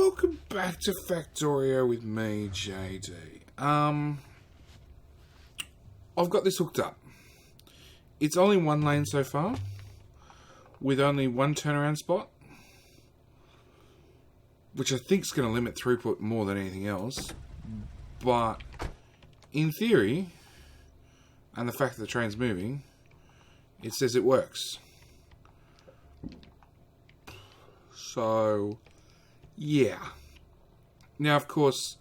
Welcome back to Factorio with me, JD. I've got this hooked up. It's only one lane so far, with only one turnaround spot, which I think is going to limit throughput more than anything else. But in theory, and the fact that the train's moving, it says it works. So, yeah. Now, of course,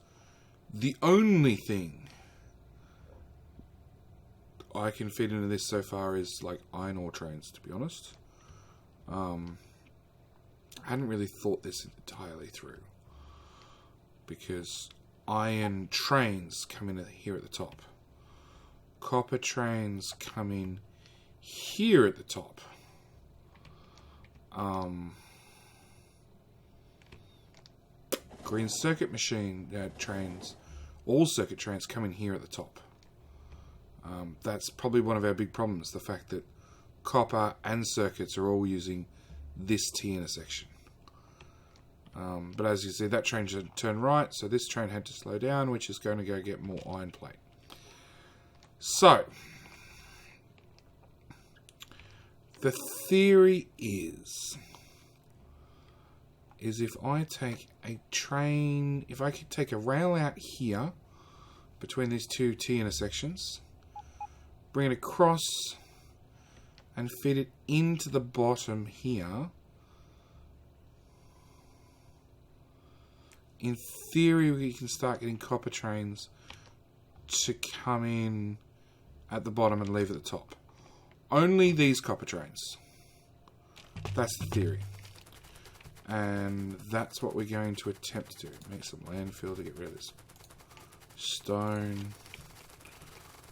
the only thing I can fit into this so far is like iron ore trains, to be honest. I hadn't really thought this entirely through, because iron trains come in here at the top. Copper trains come in here at the top. Green circuit machine trains, all circuit trains come in here at the top. That's probably one of our big problems, the fact that copper and circuits are all using this T intersection. But as you see, that train should turn right, so this train had to slow down, which is going to go get more iron plate. So, the theory is if I take a train, if I could take a rail out here between these two T intersections, bring it across and fit it into the bottom here, in theory we can start getting copper trains to come in at the bottom and leave at the top. Only these copper trains. That's the theory. And that's what we're going to attempt to do. Make some landfill to get rid of this stone.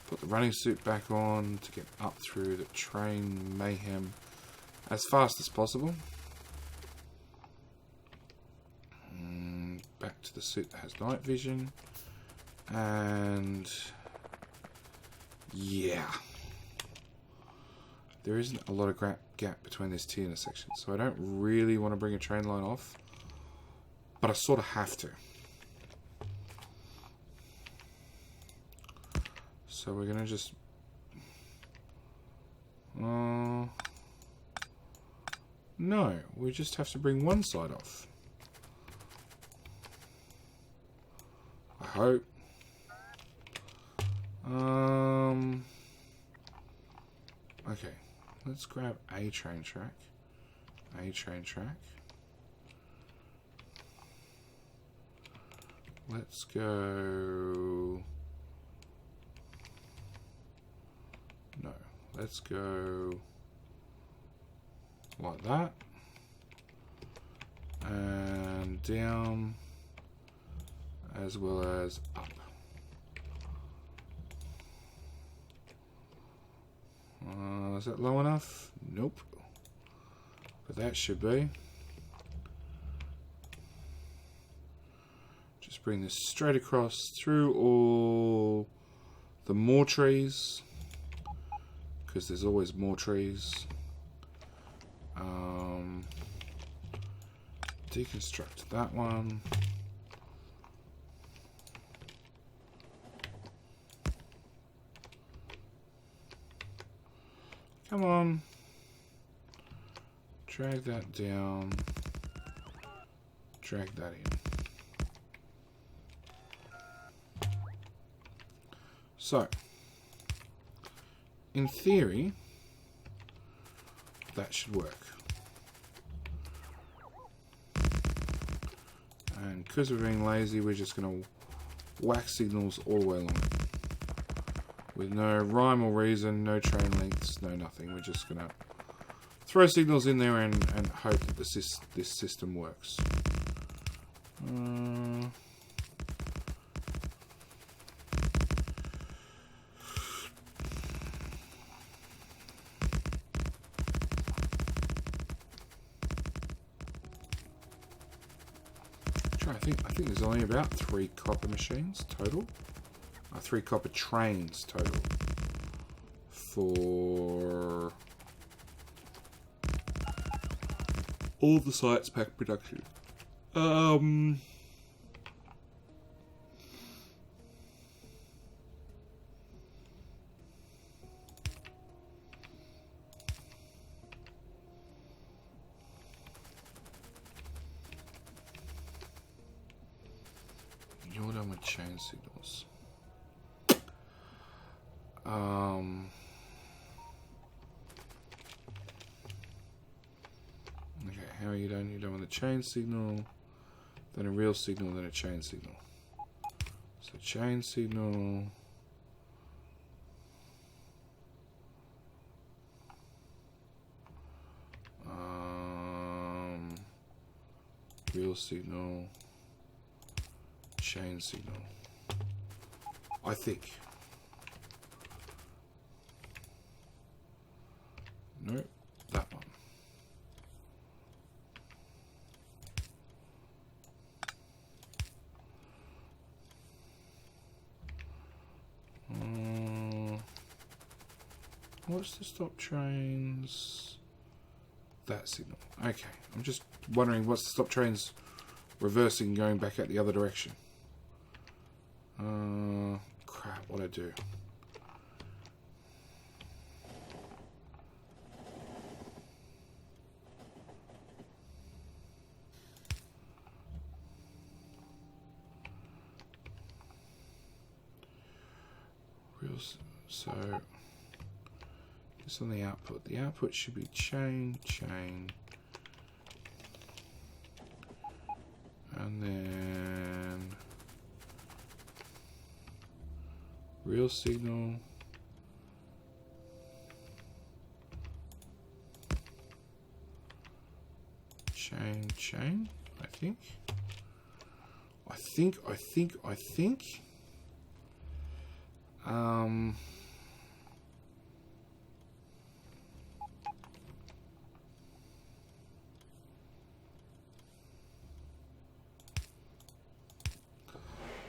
Put the running suit back on to get up through the train mayhem as fast as possible. Back to the suit that has night vision. And yeah. There isn't a lot of gap between these T intersections, so I don't really want to bring a train line off, but I sort of have to. So we're going to just... no, we just have to bring one side off. I hope. Okay. Let's grab a train track. A train track. Let's go... No. Let's go like that. And down as well as up. Is that low enough? Nope. But that should be. Just bring this straight across through all the more trees, because there's always more trees. Deconstruct that one. Come on. Drag that down. Drag that in. So, in theory, that should work. And because we're being lazy, we're just going to whack signals all the way along it. With no rhyme or reason, no train lengths, no nothing. We're just going to throw signals in there and hope that this system works. I think there's only about 3 copper machines total. 3 copper trains total for all the sites pack production. You're done with chain signals. Okay, how are you done? You're done with a chain signal, then a real signal, then a chain signal. So chain signal. Real signal. Chain signal. I think. Nope, that one. What's the stop trains? That signal. Okay, I'm just wondering what's the stop trains reversing going back out the other direction. Crap, what'd I do? So just on the output. The output should be chain, and then real signal, chain, I think.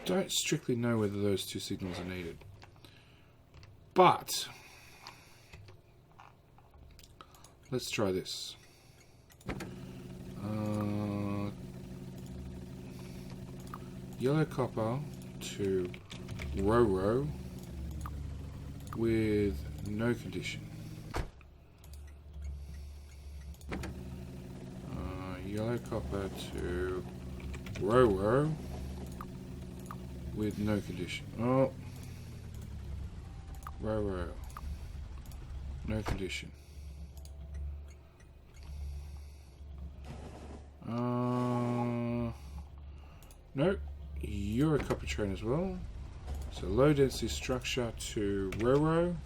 Don't strictly know whether those two signals are needed, but let's try this. Yellow copper to row with no condition. Yellow copper to row with no condition. Oh, row, no condition. Nope, you're a copper train as well. So low density structure to row,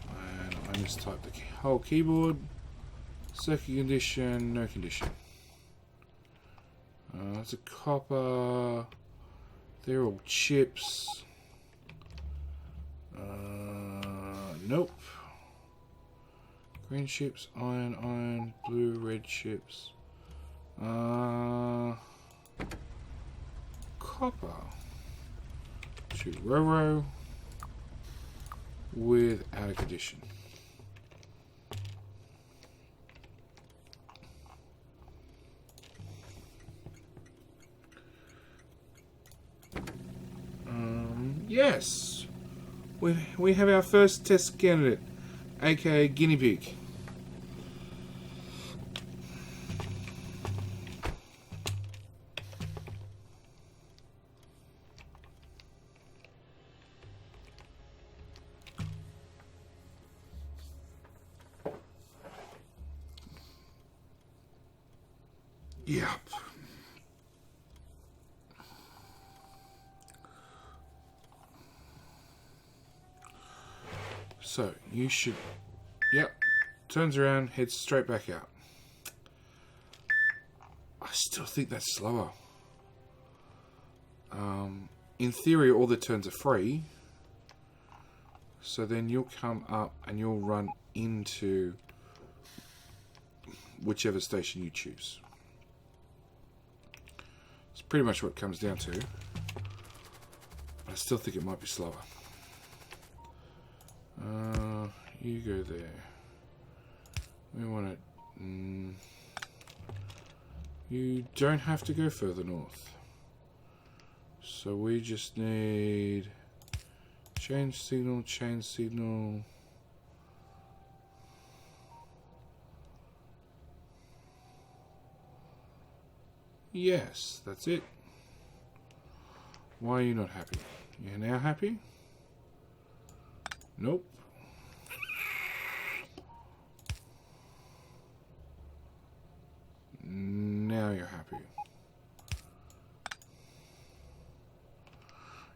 and I mistyped the whole keyboard. Second condition, no condition. That's a copper. They're all chips. Nope. Green chips, iron, blue, red chips. Copper to row without a condition. Yes, we have our first test candidate, aka guinea pig. Yep. So you should, yep, turns around, heads straight back out. I still think that's slower. In theory, all the turns are free. So then you'll come up and you'll run into whichever station you choose. It's pretty much what it comes down to. But I still think it might be slower. You go there. We want it. You don't have to go further north. So we just need change signal, change signal. Yes, that's it. Why are you not happy? You're now happy? Nope. Now you're happy.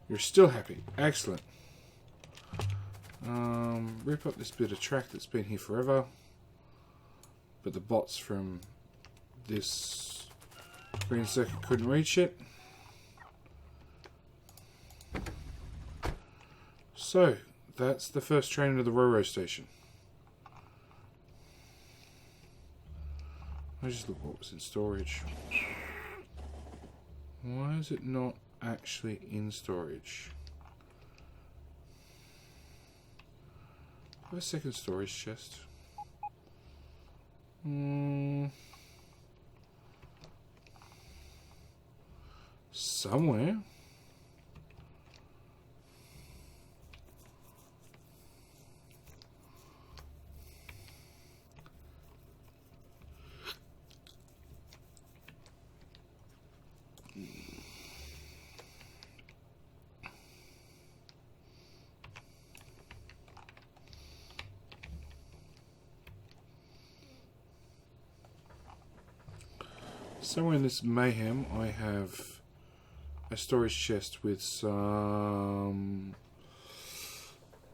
You're still happy. Excellent. Rip up this bit of track that's been here forever. But the bots from this green circuit couldn't reach it. So, that's the first train into the Roro station. I just look what was in storage. Why is it not actually in storage? I have a second storage chest. Somewhere. Somewhere in this mayhem, I have a storage chest with some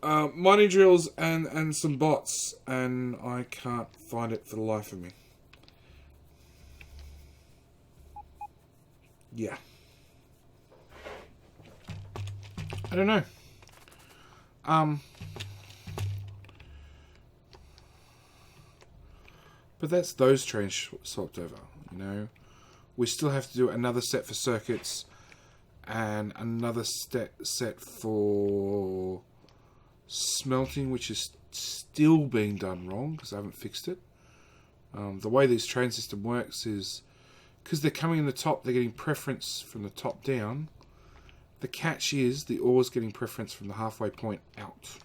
mining drills and some bots, and I can't find it for the life of me. Yeah. I don't know. But that's those trains swapped over, you know. We still have to do another set for circuits and another set for smelting, which is still being done wrong because I haven't fixed it. The way this train system works is because they're coming in the top, they're getting preference from the top down. The catch is the ore's getting preference from the halfway point out.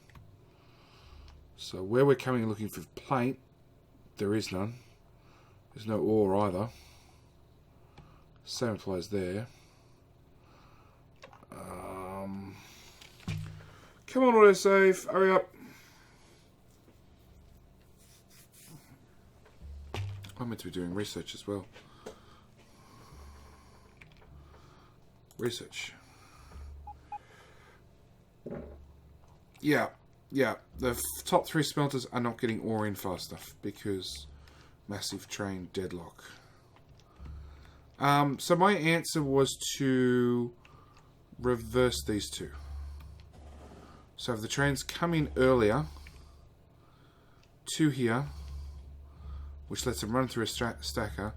So where we're coming and looking for plate, there is none. There's no ore either. Same applies there. Come on, autosave, hurry up. I'm meant to be doing research as well. Research. Yeah. The top 3 smelters are not getting ore in fast enough because massive train deadlock. So my answer was to reverse these two. So if the trains come in earlier to here, which lets them run through a stacker,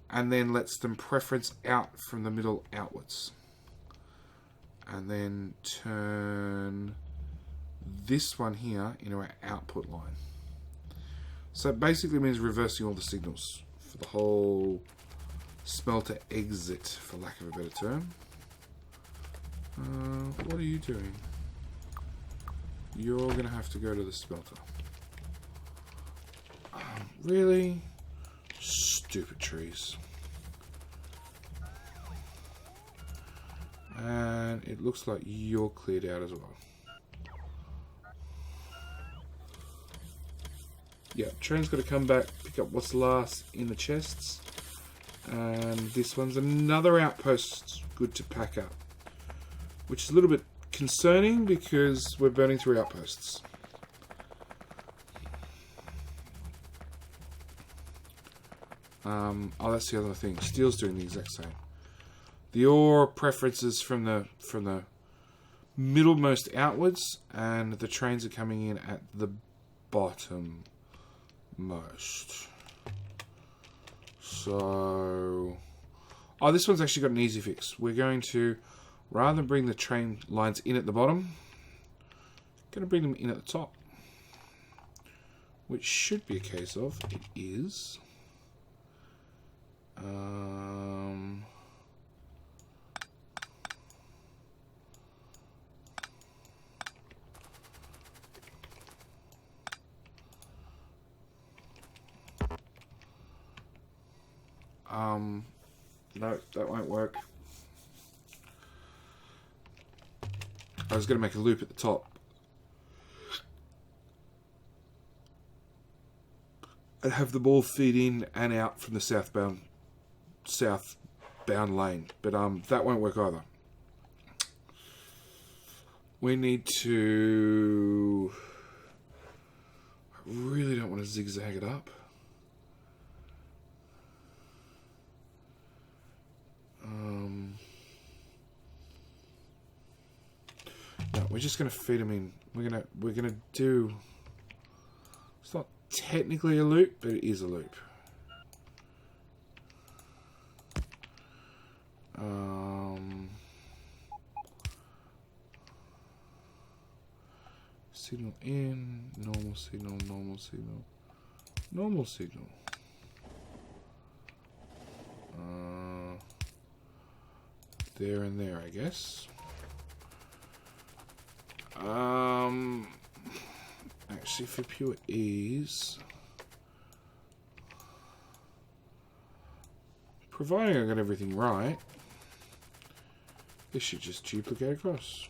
and then lets them preference out from the middle outwards. And then turn this one here into our output line. So it basically means reversing all the signals for the whole smelter exit, for lack of a better term. What are you doing? You're going to have to go to the smelter. Really? Stupid trees. And it looks like you're cleared out as well. Yeah, train's got to come back, pick up what's last in the chests. And this one's another outpost good to pack up. Which is a little bit concerning because we're burning through outposts. Oh, that's the other thing. Steel's doing the exact same. The ore preferences from the middlemost outwards, and the trains are coming in at the bottom most. So, oh, this one's actually got an easy fix. We're going to, rather than bring the train lines in at the bottom, going to bring them in at the top, which should be a case of, it is, No, that won't work. I was going to make a loop at the top. And have them all feed in and out from the southbound lane. But that won't work either. We need to... I really don't want to zigzag it up. No, we're just going to feed them in. We're gonna do... It's not technically a loop, but it is a loop. Signal in, normal signal, normal signal, normal signal. There and there, I guess. Actually, for pure ease, providing I got everything right, this should just duplicate across.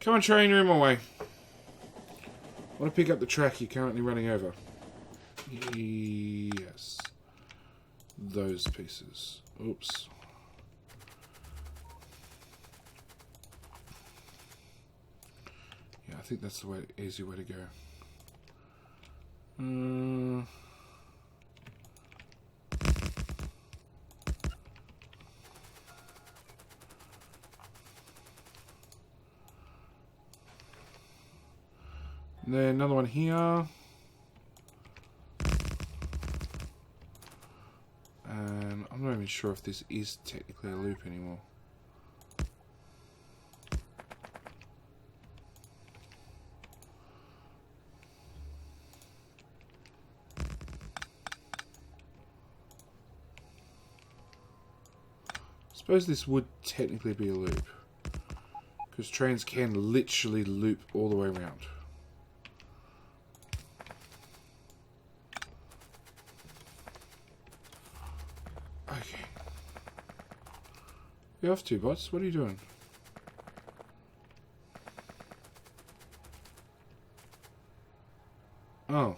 Come on, train, you're in my way. I want to pick up the track you're currently running over. Yes. Those pieces. Oops. Yeah, I think that's the way, easy way to go. And then another one here. And I'm not even sure if this is technically a loop anymore. I suppose this would technically be a loop, because trains can literally loop all the way around. Okay. You're off to, bots. What are you doing? Oh.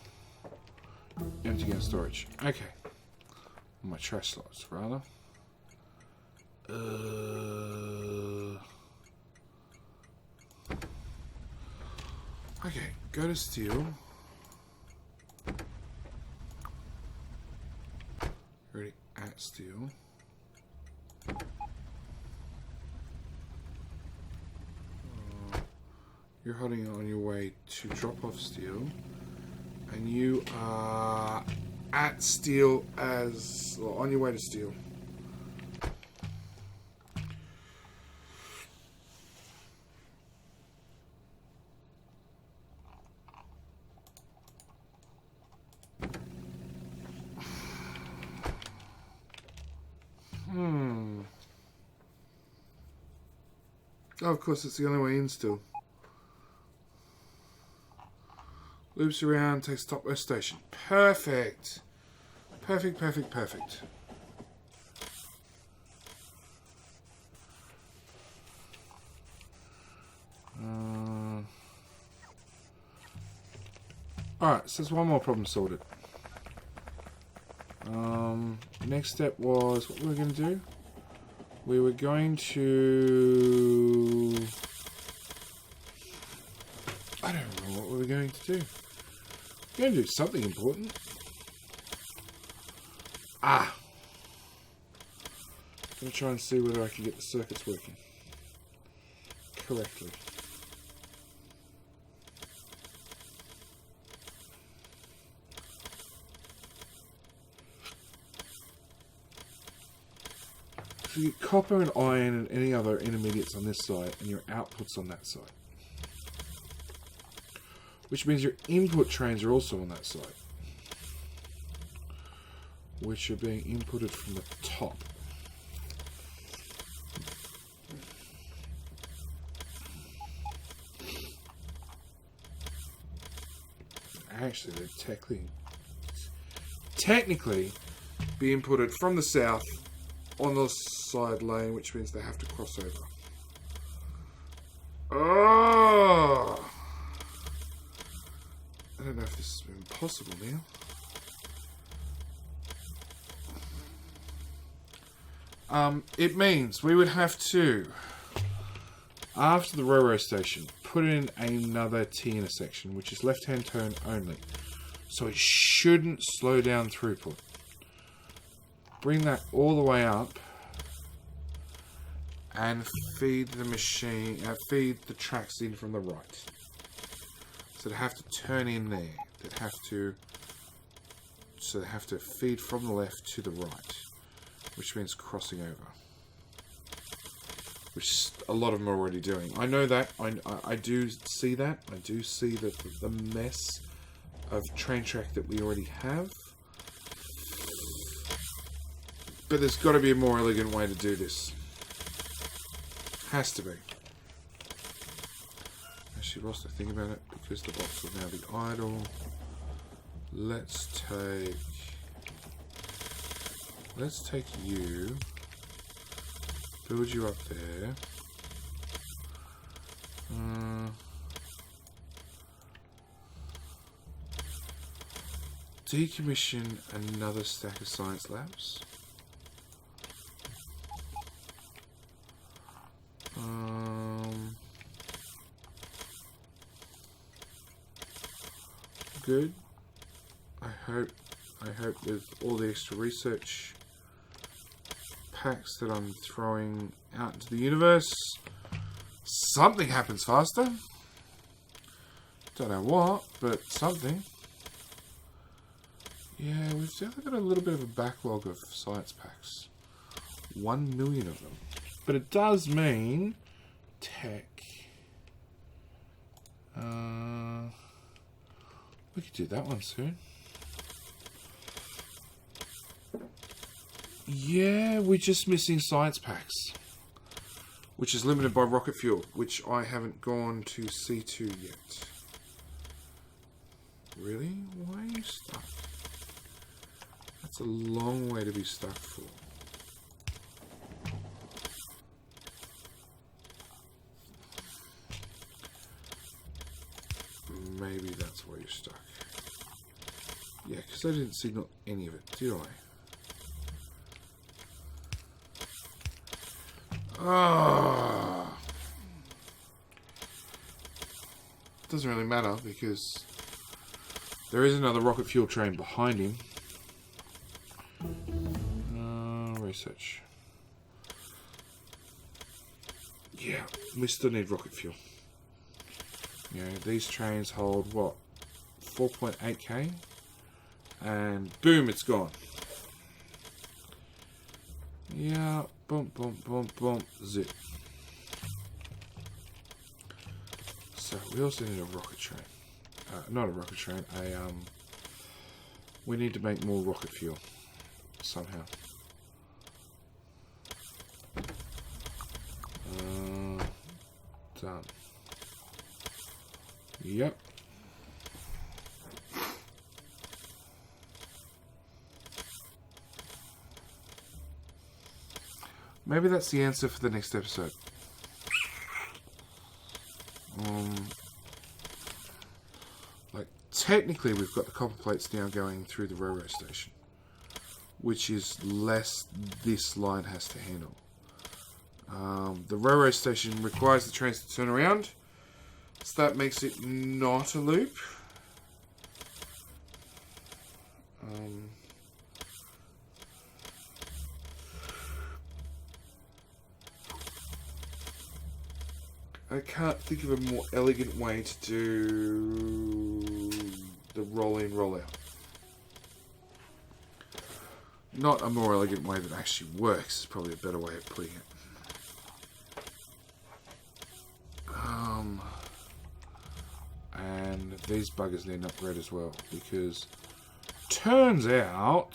Empty out storage. Okay. My trash slots, rather. Okay, go to steel. Already at steel. You're heading on your way to drop off steel, and you are at steel as, or on your way to steel. Oh, of course, it's the only way in still. Loops around, takes topmost station. Perfect. Perfect, perfect, perfect. Alright, so there's one more problem sorted. Next step was, what we were going to do? We were going to... I don't know what we were going to do. We're going to do something important. Ah! I'm going to try and see whether I can get the circuits working correctly. So you get copper and iron and any other intermediates on this side, and your outputs on that side. which means your input trains are also on that side, which are being inputted from the top. Actually, they're technically be inputted from the south on the side lane, which means they have to cross over. Oh! I don't know if this is even possible now. It means we would have to, after the railway station, put in another T intersection, which is left-hand turn only. So it shouldn't slow down throughput. Bring that all the way up and feed the machine, feed the tracks in from the right. So they have to turn in there. They have to feed from the left to the right, which means crossing over. Which a lot of them are already doing. I know that. I do see that. I do see the mess of train track that we already have. But there's got to be a more elegant way to do this. Has to be. Actually, whilst I think about it, because the box will now be idle, let's take you, build you up there. Decommission another stack of science labs. Good. I hope with all the extra research packs that I'm throwing out into the universe, something happens faster. Don't know what, but something. Yeah, we've definitely got a little bit of a backlog of science packs. 1 million of them. But it does mean tech. We could do that one soon. Yeah, we're just missing science packs, which is limited by rocket fuel, which I haven't gone to C2 yet. Really? Why are you stuck? That's a long way to be stuck for. Maybe that's why you're stuck. Yeah, because I didn't signal any of it, did I? Ah. Doesn't really matter because there is another rocket fuel train behind him. Research. Yeah, we still need rocket fuel. You know, these trains hold what? 4.8k? And boom, it's gone. Yeah, bump, bump, bump, bump, zip. So we also need a rocket train. Not a rocket train, we need to make more rocket fuel somehow. Done. Yep. Maybe that's the answer for the next episode. Like, technically we've got the copper plates now going through the railway station, which is less this line has to handle. The railway station requires the trains to turn around, so that makes it not a loop. I can't think of a more elegant way to do the roll in, roll out. Not a more elegant way that actually works, is probably a better way of putting it. And these buggers need an upgrade as well, because turns out...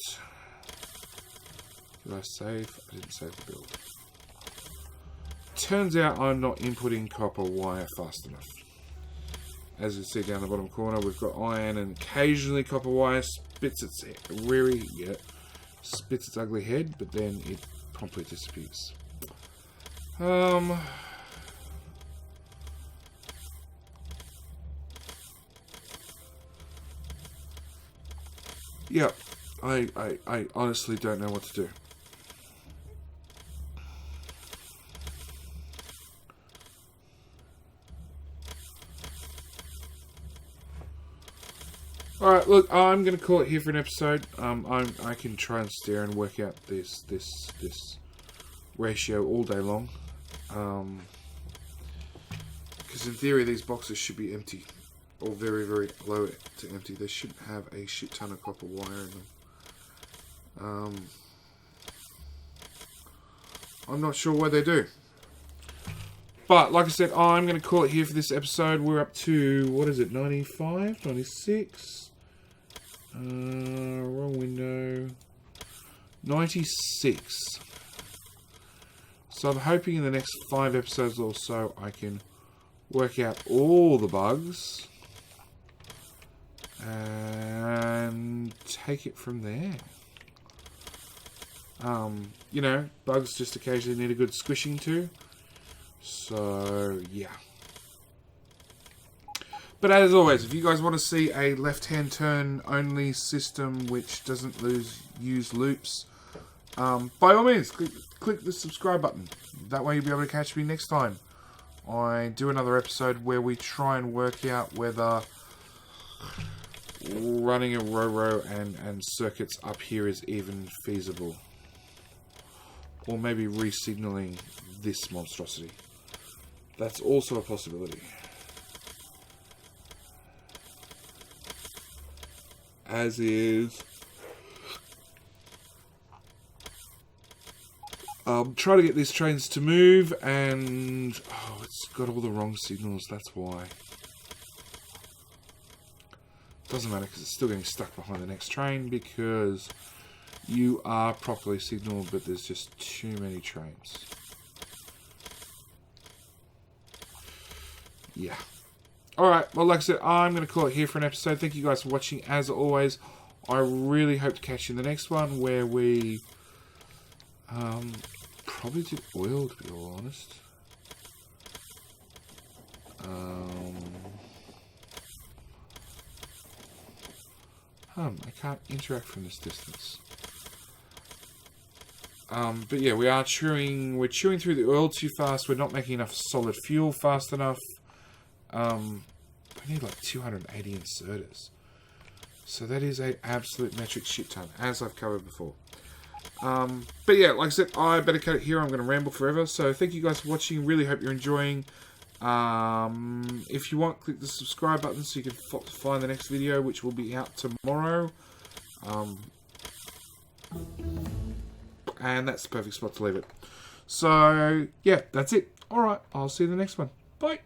Did I save? I didn't save the build. Turns out I'm not inputting copper wire fast enough. As you see down the bottom corner, we've got iron, and occasionally copper wire spits its spits its ugly head, but then it promptly disappears. Yeah, I honestly don't know what to do. Alright, look, I'm going to call it here for an episode. I can try and stare and work out this ratio all day long. Because in theory, these boxes should be empty. Or very, very low to empty. They shouldn't have a shit ton of copper wire in them. I'm not sure why they do. But, like I said, I'm going to call it here for this episode. We're up to, what is it, 95? 96? Wrong window. 96. So I'm hoping in the next 5 episodes or so I can work out all the bugs and take it from there. You know, bugs just occasionally need a good squishing too. So, yeah. But as always, if you guys want to see a left-hand turn only system which doesn't use loops, by all means, click the subscribe button. That way you'll be able to catch me next time I do another episode where we try and work out whether running a row and circuits up here is even feasible. Or maybe re-signaling this monstrosity. That's also a possibility. As is... try to get these trains to move, and... Oh, it's got all the wrong signals, that's why. Doesn't matter, because it's still getting stuck behind the next train, because you are properly signaled, but there's just too many trains. Yeah. Alright, well, like I said, I'm going to call it here for an episode. Thank you guys for watching, as always. I really hope to catch you in the next one, where we... probably do oil, to be all honest. I can't interact from this distance. But yeah, we're chewing through the oil too fast. We're not making enough solid fuel fast enough. We need like 280 inserters. So that is an absolute metric shit ton, as I've covered before. But yeah, like I said, I better cut it here. I'm going to ramble forever. So thank you guys for watching. Really hope you're enjoying. If you want, click the subscribe button so you can find the next video, which will be out tomorrow. And that's the perfect spot to leave it. So yeah, that's it. Alright, I'll see you in the next one. Bye.